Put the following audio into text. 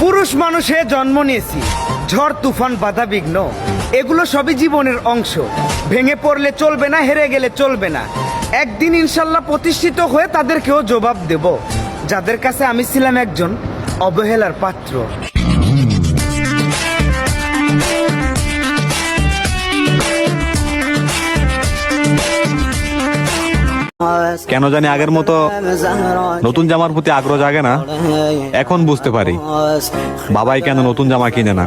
পুরুষ মানুষে জন্ম নিয়েছি, ঝড় তুফান বাধা বিঘ্ন এগুলো সবই জীবনের অংশ। ভেঙে পড়লে চলবে না, হেরে গেলে চলবে না। একদিন ইনশাল্লাহ প্রতিষ্ঠিত হয়ে তাদেরকেও জবাব দেব, যাদের কাছে আমি ছিলাম একজন অবহেলার পাত্র। কেন জানি আগের মতো নতুন জামার প্রতি আগ্রহ জাগে না। এখন বুঝতে পারি বাবাই কেন নতুন জামা কিনে না।